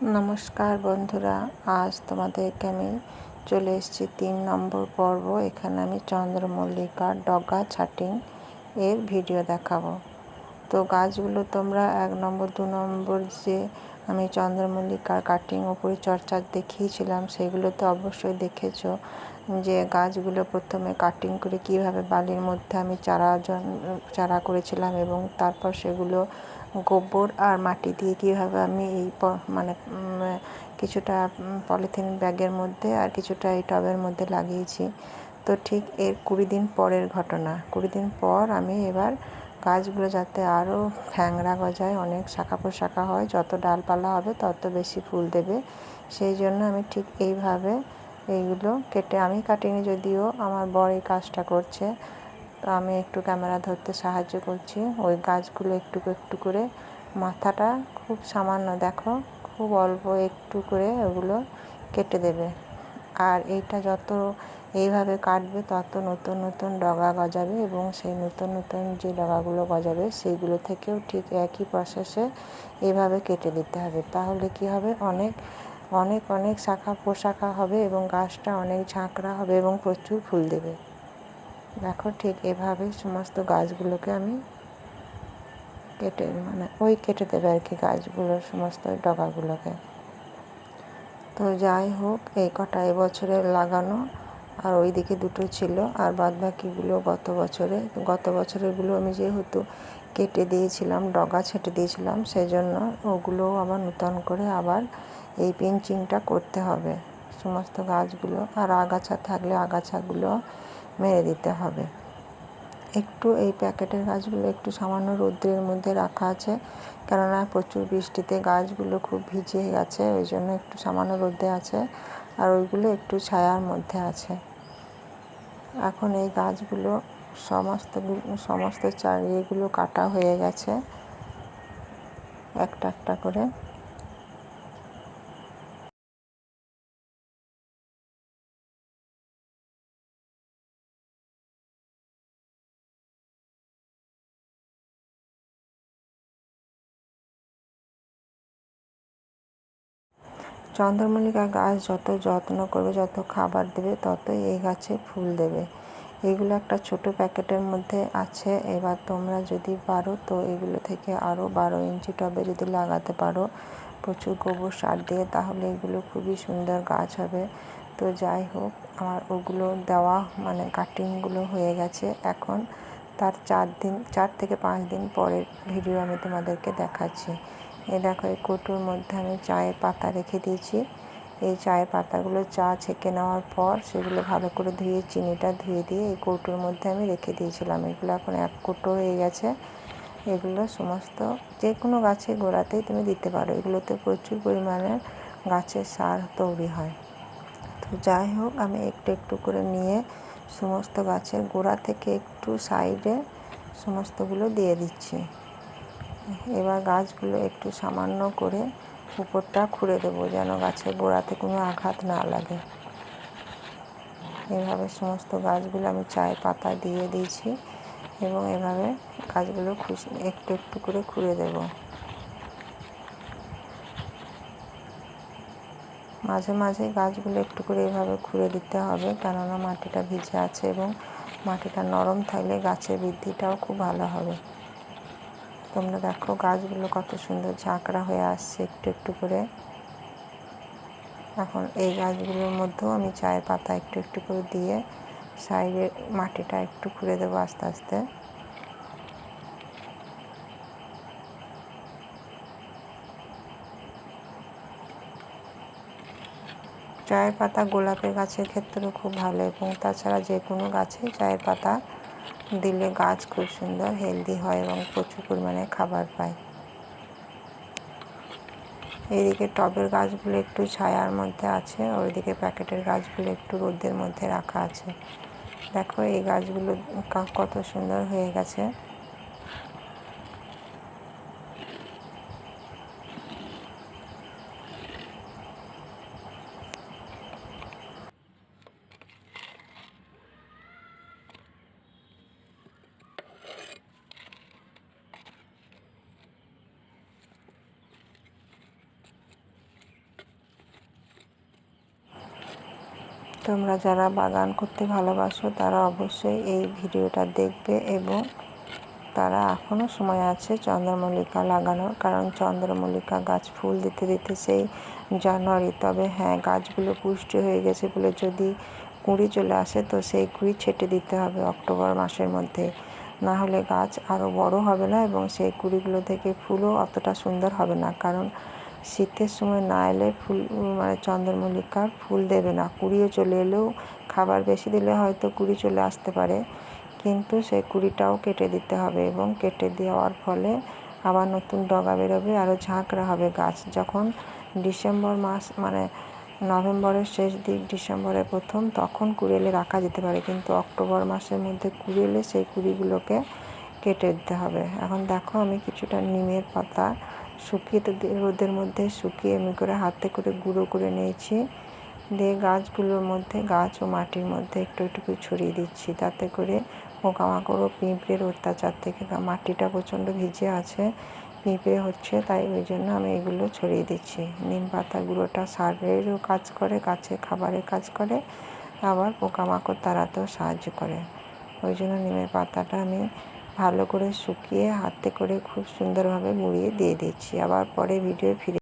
নমস্কার বন্ধুরা, আজ তোমাদেরকে আমি চলে এসেছি 3 নম্বর পর্ব। এখানে আমি চন্দ্রমল্লিকার ডগা ছাটিং এর ভিডিও দেখাবো। তো গাছগুলো তোমরা 1 নম্বর 2 নম্বর যে আমি চন্দ্রমল্লিকার কাটিং ও পরিচর্যা দেখিয়েছিলাম সেগুলো তো অবশ্যই দেখেছো, যে গাছগুলো প্রথমে কাটিং করে কিভাবে বালির মধ্যে আমি চারা করেছিলাম এবং তারপর সেগুলো গোবর আর মাটি দিয়ে কীভাবে আমি এই কিছুটা পলিথিন ব্যাগের মধ্যে আর কিছুটা এই টবের মধ্যে লাগিয়েছি। তো ঠিক এর 20 দিন পরের ঘটনা। 20 দিন পর আমি এবার গাছগুলো যাতে আরও ফ্যাংরা গজায়, অনেক শাখা প্রশাখা হয়, যত ডালপালা হবে তত বেশি ফুল দেবে, সেই জন্য আমি ঠিক এইভাবে এইগুলো কেটে, আমি কাটিনি যদিও, আমার বর এই কাজটা করছে, তো আমি একটু ক্যামেরা ধরতে সাহায্য করছি। ওই গাছগুলো একটু একটু করে মাথাটা খুব সামান্য, দেখো খুব অল্প একটু করে ওগুলো কেটে দেবে। আর এইটা যত এইভাবে কাটবে তত নতুন নতুন ডগা গজাবে এবং সেই নতুন নতুন যে ডগাগুলো গজাবে সেইগুলো থেকেও ঠিক একই প্রসেসে এইভাবে কেটে দিতে হবে। তাহলে কি হবে, অনেক অনেক অনেক শাখা প্রশাখা হবে এবং গাছটা অনেক ঝাঁকড়া হবে এবং প্রচুর ফুল দেবে। দেখো ঠিক এভাবে সমস্ত গাছগুলোকে আমি কেটে দেবে আর কি, গাছগুলোর সমস্ত ডগাগুলোকে। তো যাই হোক, এই কটা এবছরের লাগানো, আর ওইদিকে 2টো ছিল, আর বাদবাকিগুলো গত বছরেরগুলো আমি যেহেতু কেটে দিয়েছিলাম, ডগা ছেটে দিয়েছিলাম, সেই জন্য ওগুলোও আবার নতুন করে আবার এই পিঞ্চিংটা করতে হবে সমস্ত গাছগুলো। আর আগাছা থাকলে আগাছাগুলো মেরে দিতে হবে। একটু এই প্যাকেটের গাছগুলো একটু সামান্য রৌদ্রের মধ্যে রাখা আছে, কেননা প্রচুর বৃষ্টিতে গাছগুলো খুব ভিজে গেছে, ওই জন্য একটু সামান্য রোদে আছে, আর ওইগুলো একটু ছায়ার মধ্যে আছে। এখন এই গাছগুলো সমস্ত চারিগুলো কাটা হয়ে গেছে একটা একটা করে। চন্দ্রমল্লিকা গাছ যত যত্ন করবে, যত খাবার দেবে, ততই এই গাছে ফুল দেবে। এইগুলো একটা ছোট প্যাকেটের মধ্যে আছে। এবার তোমরা যদি পারো তো এগুলো থেকে আরও 12 ইঞ্চি টবে যদি লাগাতে পারো প্রচুর গোবর সার দিয়ে, তাহলে এগুলো খুবই সুন্দর গাছ হবে। তো যাই হোক, আমার ওগুলো দেওয়া কাটিংগুলো হয়ে গেছে। এখন তার 4 থেকে 5 দিন পরের ভিডিও আমি তোমাদেরকে দেখাচ্ছি। এই দেখো, এই কৌটোর মধ্যে আমি চায়ের পাতা রেখে দিয়েছি। এই চায়ের পাতাগুলো চা ছেঁকে নেওয়ার পর সেগুলো ভালো করে ধুয়ে, চিনিটা ধুয়ে দিয়ে এই কৌটোর মধ্যে আমি রেখে দিয়েছিলাম। এগুলো এখন 1 কৌটো হয়ে গেছে। এগুলো সমস্ত যে কোনো গাছের গোড়াতেই তুমি দিতে পারো, এগুলোতে প্রচুর পরিমাণে গাছের সার তৈরি হয়। তো যাই হোক, আমি একটু একটু করে নিয়ে সমস্ত গাছের গোড়া থেকে একটু সাইডে সমস্তগুলো দিয়ে দিচ্ছি। এবার গাছগুলো একটু সামান্য করে উপরটা খুঁড়ে দেবো, যেন গাছের গোড়াতে কোনো আঘাত না লাগে। এভাবে সমস্ত গাছগুলো আমি চায়ের পাতা দিয়ে দিয়েছি এবং এভাবে গাছগুলো একটু একটু করে খুঁড়ে দেব। মাঝে মাঝে গাছগুলো একটু করে এভাবে খুঁড়ে দিতে হবে, কেননা মাটিটা ভিজে আছে এবং মাটিটা নরম থাকলে গাছের বৃদ্ধিটাও খুব ভালো হবে। তোমরা দেখো গাছগুলো কত সুন্দর ঝাঁকড়া হয়ে আসছে একটু একটু করে। এখন এই গাছগুলোর মধ্যেও আমি চায়ের পাতা একটু একটু করে দিয়ে সাইডের মাটিটা একটু খুঁড়ে দেবো আস্তে আস্তে। চায়ের পাতা গোলাপের গাছের ক্ষেত্রেও খুব ভালো, এবং তাছাড়া যে কোনো গাছে চায়ের পাতা দিলে গাছ খুব সুন্দর হেলদি হয় এবং প্রচুর পরিমাণে খাবার পায়। এইদিকে টবের গাছগুলো একটু ছায়ার মধ্যে আছে, ওইদিকে প্যাকেটের গাছগুলো একটু রোদের মধ্যে রাখা আছে। দেখো এই গাছগুলো কত সুন্দর হয়ে গেছে। তোমরা যারা বাগান করতে ভালোবাসো তারা অবশ্যই এই ভিডিওটা দেখবে এবং তারা এখনও সময় আছে চন্দ্রমল্লিকা লাগানোর, কারণ চন্দ্রমল্লিকা গাছ ফুল দিতে দিতে সেই জানুয়ারি। তবে হ্যাঁ, গাছগুলো পুষ্টি হয়ে গেছে বলে যদি কুঁড়ি চলে আসে তো সেই কুঁড়ি ছেটে দিতে হবে অক্টোবর মাসের মধ্যে, না হলে গাছ আরও বড় হবে না এবং সেই কুঁড়িগুলো থেকে ফুলও অতটা সুন্দর হবে না। কারণ শীতের সময় না এলে ফুল মানে চন্দ্রমল্লিকার ফুল দেবে না। কুঁড়িও চলে এলেও খাবার বেশি দিলে হয়তো কুঁড়ি চলে আসতে পারে, কিন্তু সেই কুঁড়িটাও কেটে দিতে হবে এবং কেটে দেওয়ার ফলে আবার নতুন ডগা বেরোবে, আরও ঝাঁকড়া হবে গাছ। যখন ডিসেম্বর মাস মানে নভেম্বরের শেষ দিক, ডিসেম্বরের প্রথম, তখন কুঁড়ি এলে রাখা যেতে পারে, কিন্তু অক্টোবর মাসের মধ্যে কুঁড়ি এলে সেই কুঁড়িগুলোকে কেটে দিতে হবে। এখন দেখো আমি কিছুটা নিমের পাতা শুকিয়ে রোদের মধ্যে শুকিয়ে এমনি করে হাতে করে গুঁড়ো করে নিয়েছি, দিয়ে গাছগুলোর মধ্যে, গাছ ও মাটির মধ্যে একটু একটু করে ছড়িয়ে দিচ্ছি। তাতে করে পোকামাকড় ও পিঁপড়ের অত্যাচার থেকে, মাটিটা প্রচণ্ড ভিজে আছে, পিঁপড়ে হচ্ছে, তাই ওই জন্য আমি এগুলো ছড়িয়ে দিচ্ছি। নিম পাতা গুঁড়োটা সারেরও কাজ করে, গাছের খাবারের কাজ করে, আবার পোকামাকড় তাড়াতেও সাহায্য করে। ওই জন্য নিমের পাতাটা আমি ভালো করে শুকিয়ে হাতে করে খুব সুন্দরভাবে মুড়িয়ে দিয়ে দিচ্ছি। আবার পরে ভিডিও ফিরে